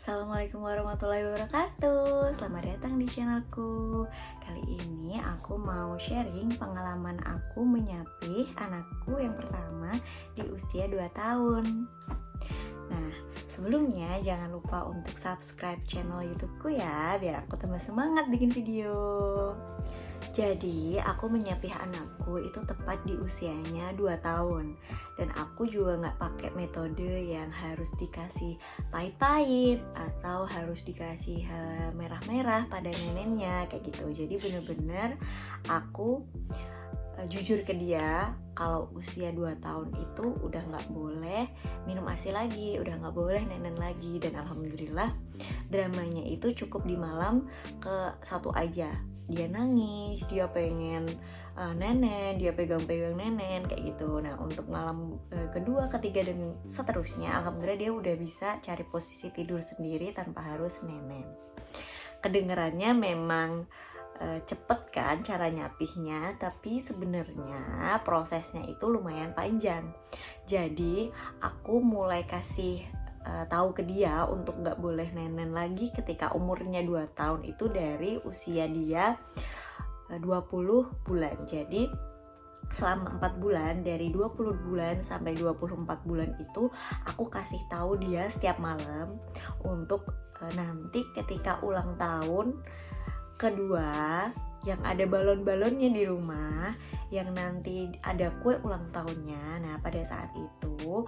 Assalamualaikum warahmatullahi wabarakatuh. Selamat datang di channelku. Kali ini aku mau sharing pengalaman aku menyapih anakku yang pertama di usia 2 tahun. Nah, sebelumnya jangan lupa untuk subscribe channel YouTubeku ya, biar aku tambah semangat bikin video. Jadi aku menyapih anakku itu tepat di usianya 2 tahun. Dan aku juga gak pakai metode yang harus dikasih pahit-pahit atau harus dikasih merah-merah pada neneknya kayak gitu. Jadi bener-bener aku jujur ke dia kalau usia 2 tahun itu udah gak boleh minum ASI lagi, udah gak boleh nenen lagi. Dan alhamdulillah dramanya itu cukup di malam ke-1 aja. Dia nangis, dia pengen nenen, dia pegang-pegang nenen kayak gitu. Nah untuk malam kedua, ketiga dan seterusnya alhamdulillah dia udah bisa cari posisi tidur sendiri tanpa harus nenen. Kedengarannya memang cepet kan cara nyapihnya, tapi sebenarnya prosesnya itu lumayan panjang. Jadi aku mulai kasih tahu ke dia untuk gak boleh nenen lagi ketika umurnya 2 tahun itu dari usia dia 20 bulan. Jadi selama 4 bulan, dari 20 bulan sampai 24 bulan itu aku kasih tahu dia setiap malam untuk nanti ketika ulang tahun kedua yang ada balon-balonnya di rumah, yang nanti ada kue ulang tahunnya. Nah pada saat itu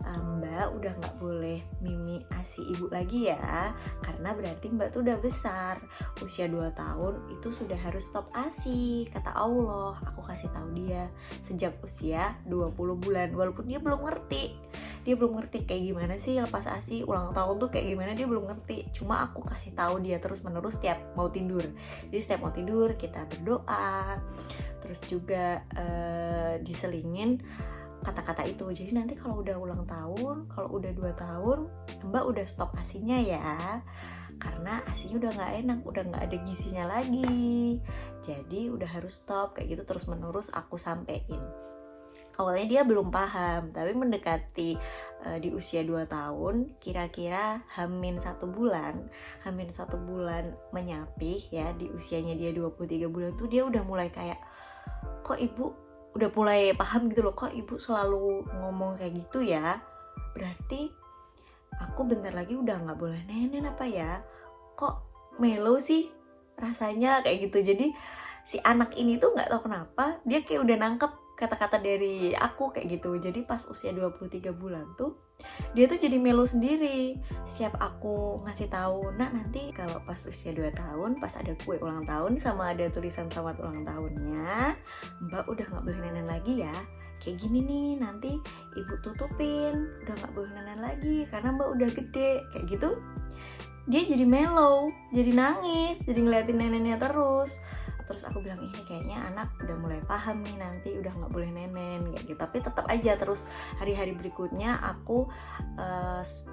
Mbak udah gak boleh mimi ASI ibu lagi ya, karena berarti Mbak tuh udah besar, usia 2 tahun itu sudah harus stop ASI kata Allah. Aku kasih tahu dia sejak usia 20 bulan, walaupun dia belum ngerti kayak gimana sih lepas ASI ulang tahun tuh kayak gimana, dia belum ngerti. Cuma aku kasih tahu dia terus menerus setiap mau tidur. Jadi setiap mau tidur kita berdoa, terus juga diselingin kata-kata itu. Jadi nanti kalau udah ulang tahun, kalau udah 2 tahun Mbak udah stop ASInya ya, karena ASInya udah gak enak, udah gak ada gizinya lagi. Jadi udah harus stop kayak gitu, terus menerus aku sampein. Awalnya dia belum paham, tapi mendekati di usia 2 tahun, kira-kira hamin 1 bulan menyapih ya, di usianya dia 23 bulan tuh dia udah mulai kayak, kok ibu udah mulai paham gitu loh, kok ibu selalu ngomong kayak gitu ya, berarti aku bentar lagi udah gak boleh nenen apa ya, kok melo sih rasanya kayak gitu. Jadi si anak ini tuh gak tahu kenapa dia kayak udah nangkep kata-kata dari aku kayak gitu. Jadi pas usia 23 bulan tuh dia tuh jadi melo sendiri. Setiap aku ngasih tahu, nak nanti kalau pas usia 2 tahun pas ada kue ulang tahun sama ada tulisan selamat ulang tahunnya, Mbak udah gak boleh nenen lagi ya, kayak gini nih nanti ibu tutupin, udah gak boleh nenen lagi karena Mbak udah gede kayak gitu. Dia jadi melo, jadi nangis, jadi ngeliatin neneknya terus aku bilang ini kayaknya anak udah mulai paham nih, nanti udah gak boleh nenen kayak gitu. Tapi tetap aja terus hari-hari berikutnya aku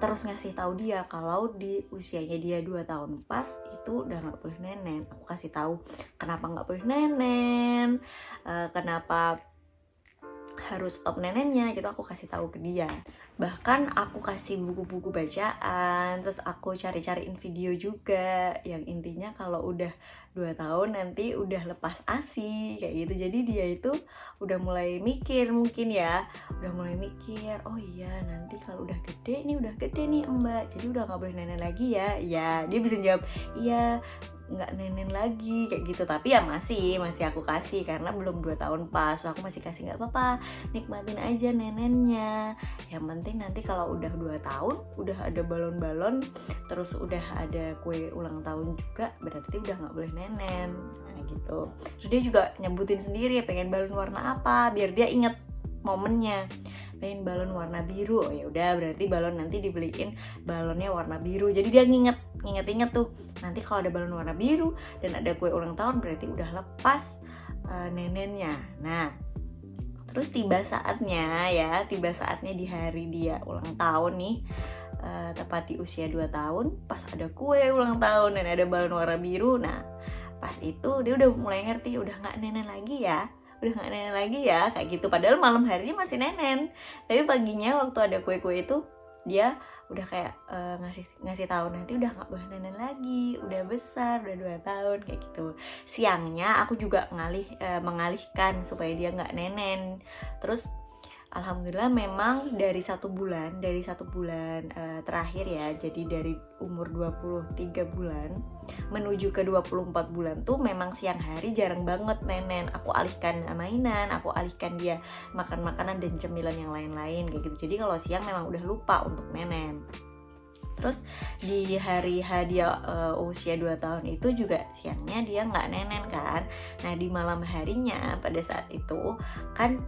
terus ngasih tahu dia kalau di usianya dia 2 tahun pas itu udah gak boleh nenen. Aku kasih tahu kenapa gak boleh nenen, kenapa harus stop neneknya gitu, aku kasih tahu ke dia. Bahkan aku kasih buku-buku bacaan, terus aku cari-cariin video juga yang intinya kalau udah 2 tahun nanti udah lepas ASI kayak gitu. Jadi dia itu udah mulai mikir mungkin ya, udah mulai mikir, oh iya nanti kalau udah gede nih Mbak, jadi udah gak boleh nenen lagi ya. Ya dia bisa jawab iya nggak nenen lagi kayak gitu. Tapi ya masih aku kasih karena belum 2 tahun pas, aku masih kasih nggak apa-apa, nikmatin aja nenennya. Yang penting nanti kalau udah 2 tahun udah ada balon-balon, terus udah ada kue ulang tahun juga, berarti udah nggak boleh nenen. Nah gitu. Terus dia juga nyebutin sendiri pengen balon warna apa biar dia inget momennya. Pengen balon warna biru, oh ya udah berarti balon nanti dibeliin balonnya warna biru. Jadi dia nginget tuh nanti kalau ada balon warna biru dan ada kue ulang tahun berarti udah lepas nenennya. Nah terus tiba saatnya di hari dia ulang tahun nih, tepat di usia 2 tahun pas ada kue ulang tahun dan ada balon warna biru. Nah pas itu dia udah mulai ngerti, udah gak nenen lagi ya kayak gitu. Padahal malam harinya masih nenen, tapi paginya waktu ada kue-kue itu dia udah kayak ngasih tahu nanti udah nggak boleh nenen lagi, udah besar, udah 2 tahun kayak gitu. Siangnya aku juga mengalihkan supaya dia nggak nenen. Terus alhamdulillah memang dari 1 bulan terakhir ya, jadi dari umur 23 bulan menuju ke 24 bulan tuh memang siang hari jarang banget nenen. Aku alihkan mainan, aku alihkan dia makan makanan dan cemilan yang lain-lain kayak gitu. Jadi kalau siang memang udah lupa untuk nenen. Terus di hari dia usia 2 tahun itu juga siangnya dia nggak nenen kan. Nah di malam harinya pada saat itu kan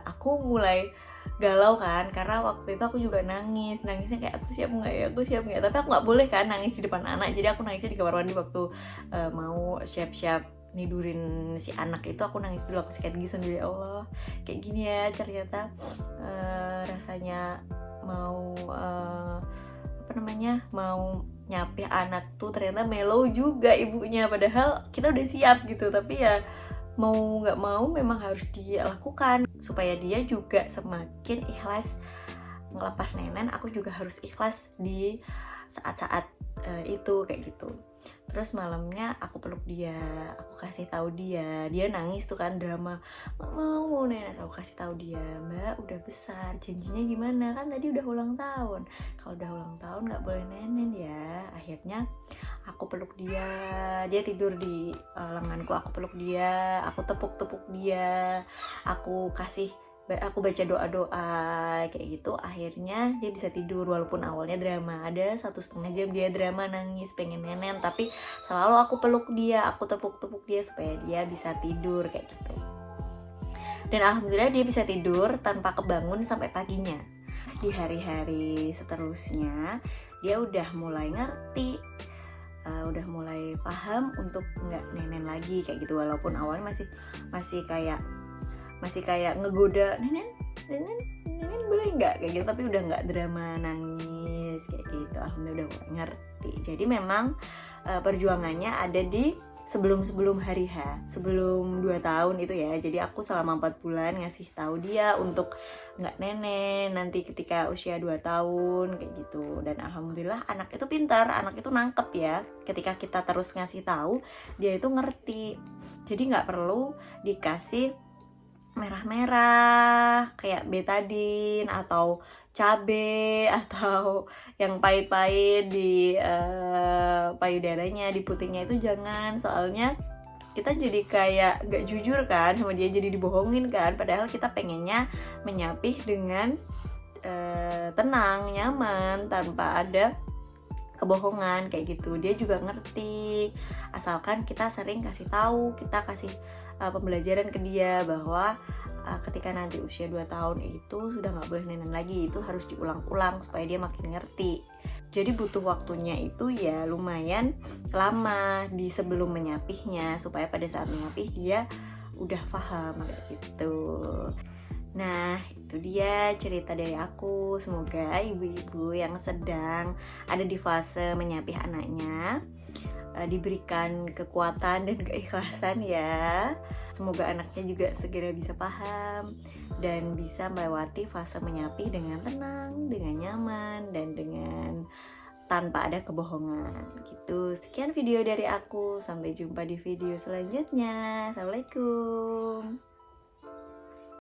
aku mulai galau kan, karena waktu itu aku juga nangisnya kayak aku siap nggak, tapi aku nggak boleh kan nangis di depan anak. Jadi aku nangisnya di kamar mandi waktu mau siap-siap nidurin si anak itu. Aku nangis dulu, aku sikat gigi sendiri. Allah, kayak gini ya ternyata rasanya mau mau nyapih anak tuh ternyata mellow juga ibunya, padahal kita udah siap gitu. Tapi ya mau nggak mau memang harus dilakukan supaya dia juga semakin ikhlas ngelepas nenen. Aku juga harus ikhlas di saat-saat itu kayak gitu. Terus malamnya aku peluk dia, aku kasih tahu dia nangis tuh kan, drama nggak mau nenen. Aku kasih tahu dia, Mbak udah besar, janjinya gimana, kan tadi udah ulang tahun, kalau udah ulang tahun nggak boleh nenen ya. Akhirnya aku peluk dia tidur di lenganku, aku peluk dia, aku tepuk dia, aku baca doa-doa kayak gitu. Akhirnya dia bisa tidur walaupun awalnya drama. Ada 1,5 jam dia drama nangis pengen nenen, tapi selalu aku peluk dia, aku tepuk dia supaya dia bisa tidur kayak gitu. Dan alhamdulillah dia bisa tidur tanpa kebangun sampai paginya. Di hari-hari seterusnya dia udah mulai ngerti, udah mulai paham untuk nggak nenen lagi kayak gitu. Walaupun awalnya masih kayak ngegoda, nenen boleh nggak kayak gitu, tapi udah nggak drama nangis kayak gitu. Alhamdulillah udah mulai ngerti. Jadi memang perjuangannya ada di sebelum hari H, sebelum 2 tahun itu ya. Jadi aku selama 4 bulan ngasih tahu dia untuk nggak nenen nanti ketika usia 2 tahun kayak gitu. Dan alhamdulillah anak itu pintar, anak itu nangkep ya. Ketika kita terus ngasih tahu, dia itu ngerti. Jadi nggak perlu dikasih merah-merah kayak betadine atau cabe atau yang pahit-pahit di payudaranya, di putingnya itu jangan. Soalnya kita jadi kayak gak jujur kan sama dia, jadi dibohongin kan, padahal kita pengennya menyapih dengan tenang, nyaman, tanpa ada kebohongan kayak gitu. Dia juga ngerti asalkan kita sering kasih tahu, kita kasih pembelajaran ke dia bahwa ketika nanti usia 2 tahun itu sudah nggak boleh nenen lagi. Itu harus diulang-ulang supaya dia makin ngerti. Jadi butuh waktunya itu ya lumayan lama di sebelum menyapihnya, supaya pada saat menyapih dia udah paham kayak gitu. Nah, itu dia cerita dari aku. Semoga ibu-ibu yang sedang ada di fase menyapih anaknya diberikan kekuatan dan keikhlasan ya. Semoga anaknya juga segera bisa paham dan bisa melewati fase menyapih dengan tenang, dengan nyaman, dan dengan tanpa ada kebohongan gitu. Sekian video dari aku, sampai jumpa di video selanjutnya. Assalamualaikum.